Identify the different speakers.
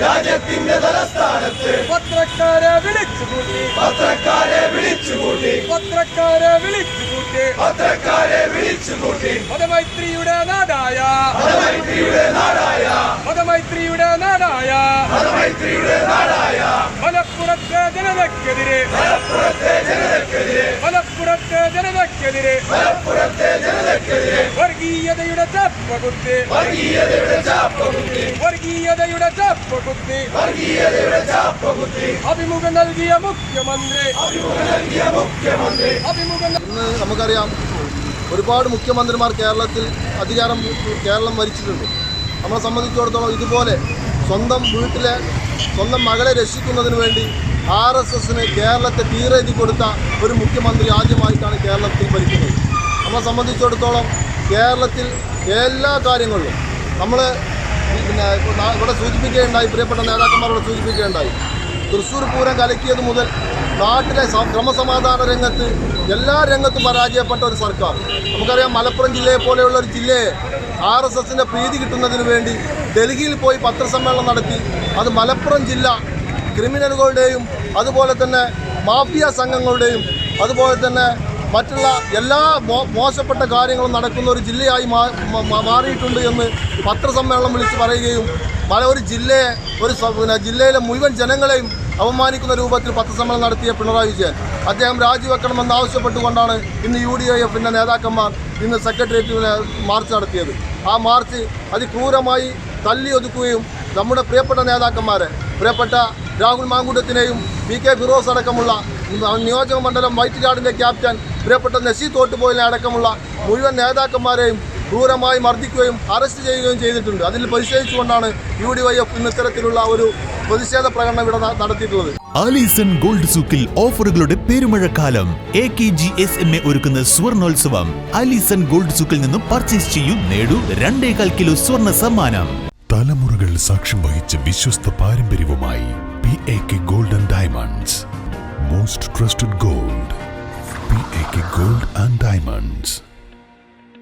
Speaker 1: രാജ്യത്തിന്റെ തലസ്ഥാനത്ത് പത്രക്കാരെ വിളിച്ചുകൂട്ടി മതമൈത്രിയുടെ നാടായ മലപ്പുറത്തെ ജനതയ്ക്കെതിരെ വർഗീയതയുടെ ചാപ്പകുത്തി അഭിമുഖം നൽകിയ മുഖ്യമന്ത്രി
Speaker 2: നമുക്കറിയാം, ഒരുപാട് മുഖ്യമന്ത്രിമാർ കേരളം ഭരിച്ചിട്ടുണ്ട്. നമ്മളെ സംബന്ധിച്ചിടത്തോളം ഇതുപോലെ സ്വന്തം വീട്ടിലെ സ്വന്തം മകളെ രക്ഷിക്കുന്നതിന് വേണ്ടി RSSന് കേരളത്തെ തീരെഴുതി കൊടുത്ത ഒരു മുഖ്യമന്ത്രി ആദ്യമായിട്ടാണ് കേരളത്തിൽ ഭരിക്കുന്നത്. നമ്മളെ സംബന്ധിച്ചിടത്തോളം കേരളത്തിൽ എല്ലാ കാര്യങ്ങളിലും നമ്മൾ ഇവിടെ സൂചിപ്പിക്കുകയുണ്ടായി, പ്രിയപ്പെട്ട നേതാക്കന്മാരോട് സൂചിപ്പിക്കുകയുണ്ടായി. തൃശ്ശൂർ പൂരം കലക്കിയത് മുതൽ നാട്ടിലെ ക്രമസമാധാന രംഗത്ത് എല്ലാ രംഗത്തും പരാജയപ്പെട്ട ഒരു സർക്കാർ. നമുക്കറിയാം, മലപ്പുറം ജില്ലയെ പോലെയുള്ള ഒരു ജില്ലയെ RSSന്റെ പ്രീതി കിട്ടുന്നതിന് വേണ്ടി ഡൽഹിയിൽ പോയി പത്രസമ്മേളനം നടത്തി. അത് മലപ്പുറം ജില്ല ക്രിമിനലുകളുടെയും അതുപോലെ തന്നെ മാഫിയ സംഘങ്ങളുടെയും അതുപോലെ തന്നെ മറ്റുള്ള എല്ലാ മോശപ്പെട്ട കാര്യങ്ങളും നടക്കുന്ന ഒരു ജില്ലയായി മാറിയിട്ടുണ്ട് എന്ന് പത്രസമ്മേളനം വിളിച്ച് പറയുകയും ഒരു ജില്ലയിലെ മുഴുവൻ ജനങ്ങളെയും അവമാനിക്കുന്ന രൂപത്തിൽ പത്രസമ്മേളനം നടത്തിയ പിണറായി വിജയൻ അദ്ദേഹം രാജിവെക്കണമെന്ന് ആവശ്യപ്പെട്ടുകൊണ്ടാണ് ഇന്ന് UDIFന്റെ നേതാക്കന്മാർ ഇന്ന് സെക്രട്ടേറിയറ്റിൽ മാർച്ച് നടത്തിയത്. ആ മാർച്ച് അതിക്രൂരമായി തല്ലിയൊതുക്കുകയും നമ്മുടെ പ്രിയപ്പെട്ട നേതാക്കന്മാരെ, പ്രിയപ്പെട്ട രാഹുൽ മാങ്കൂട്ടത്തിനെയും PK ഫിറോസ് അടക്കമുള്ള നിയോജക മണ്ഡലം വൈറ്റിലാടിൻ്റെ ക്യാപ്റ്റൻ പ്രിയപ്പെട്ട നസീർ തോട്ടുപോയിലെ അടക്കമുള്ള മുഴുവൻ നേതാക്കന്മാരെയും ക്രൂരമായി മർദ്ദിക്കുകയും അറസ്റ്റ് ചെയ്യുകയും ചെയ്തിട്ടുണ്ട്. അതിൽ പ്രതിഷേധിച്ചുകൊണ്ടാണ് UDIF ഇന്ന് ഇത്തരത്തിലുള്ള ഒരു പ്രതിഷേധ പ്രകടനം ഇവിടെ നടത്തിയിട്ടുള്ളത്.
Speaker 3: ആലീസൺ ഗോൾഡ് സൂക്കിൽ ഓഫറുകളുടെ പെരുമഴക്കാലം. AKGSMA ഒരുക്കുന്ന സ്വർണോത്സവം. ആലീസൺ ഗോൾഡ് സൂക്കിൽ നിന്നും പർച്ചേസ് ചെയ്യൂ, നേടൂ 2.25 കിലോ സ്വർണ്ണ സമ്മാനം.
Speaker 4: തലമുറകൾ സാക്ഷ്യം വഹിച്ച വിശ്വസ്ത പാരമ്പര്യവുമായി PAK Gold and Diamonds. Most trusted gold. PAK Gold and Diamonds.